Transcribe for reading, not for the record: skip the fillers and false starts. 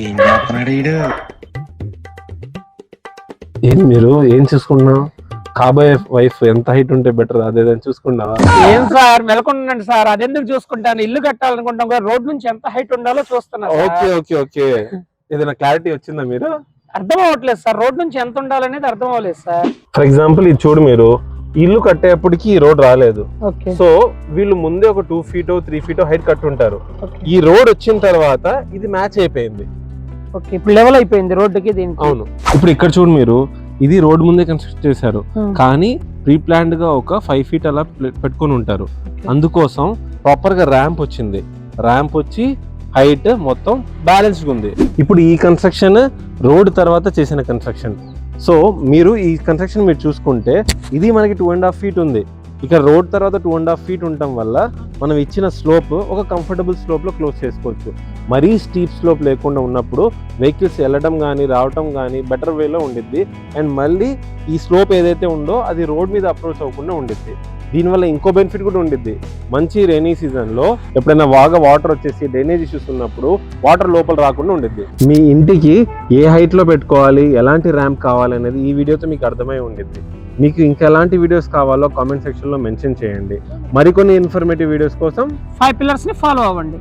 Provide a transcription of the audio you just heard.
ఏం చేస్తున్నాడు ఈడు? ఏం మీరు ఏం చూసుకున్నావు? కాబోయే వైఫ్ ఎంత హైట్ ఉంటే బెటర్ అదేదని చూసుకున్నావా? ఏం సార్ మెలకుండండి సార్, అదెందుకు చూసుకుంటాను? ఇల్లు కట్టాలనుకుంటాం కదా, రోడ్ నుంచి ఎంత హైట్ ఉండాలో చూస్తున్నా. ఓకే ఓకే ఓకే, ఏదైనా క్లారిటీ వచ్చిందా మీరు? అర్థం అవ్వట్లేదు సార్, రోడ్ నుంచి ఎంత ఉండాలనేది అర్థం అవ్వలేదు సార్. ఫర్ ఎగ్జాంపుల్ ఇది చూడు, మీరు ఇల్లు కట్టేప్పటికి ఈ రోడ్ రాలేదు. ఓకే సో వీళ్ళు ముందే ఒక 2 feet 3 feet హైట్ కట్టుంటారు. ఓకే ఈ రోడ్ వచ్చిన తర్వాత ఇది మ్యాచ్ అయిపోయింది. ఓకే ఇప్పుడు లెవెల్ అయిపోయింది రోడ్డుకి దీనికి. అవును, ఇప్పుడు ఇక్కడ చూడు మీరు, ఇది రోడ్ ముందే కన్స్ట్రక్ట్ చేశారు, కానీ ప్రీ ప్లాన్డ్ గా ఒక 5 feet అలా పెట్టుకొని ఉంటారు. అందుకోసం ప్రాపర్ గా ర్యాంప్ వచ్చింది. ర్యాంప్ వచ్చి హైట్ మొత్తం బ్యాలెన్స్డ్ ఉంది. ఇప్పుడు ఈ కన్స్ట్రక్షన్ రోడ్ తర్వాత చేసిన కన్స్ట్రక్షన్. సో మీరు ఈ కన్స్ట్రక్షన్ మీరు చూసుకుంటే ఇది మనకి 2.5 feet ఉంది. ఇక్కడ రోడ్ తర్వాత 2.5 feet ఉండటం వల్ల మనం ఇచ్చిన స్లోప్ ఒక కంఫర్టబుల్ స్లోప్ లో క్లోజ్ చేసుకోవచ్చు. మరీ స్టీప్ స్లోప్ లేకుండా ఉన్నప్పుడు వెహికల్స్ వెళ్ళడం కానీ రావటం కానీ బెటర్ వేలో ఉండిద్ది. అండ్ మళ్ళీ ఈ స్లోప్ ఏదైతే ఉందో అది రోడ్ మీద అప్రోచ్ అవ్వకుండా ఉండిద్ది. దీనివల్ల ఇంకో బెనిఫిట్ కూడా ఉండిద్ది. మంచి రైనీ సీజన్ లో ఎప్పుడైనా బాగా వాటర్ వచ్చేసి డ్రైనేజ్ ఇష్యూస్ ఉన్నప్పుడు వాటర్ లోపల రాకుండా ఉండిద్ది. మీ ఇంటికి ఏ హైట్ లో పెట్టుకోవాలి, ఎలాంటి ర్యాంప్ కావాలి అనేది ఈ వీడియోతో మీకు అర్థమై ఉండిద్ది. మీకు ఇంకా ఎలాంటి వీడియోస్ కావాలో కామెంట్ సెక్షన్ లో మెన్షన్ చేయండి. మరికొన్ని ఇన్ఫర్మేటివ్ వీడియోస్ కోసం 5 pillars ని ఫాలో అవ్వండి.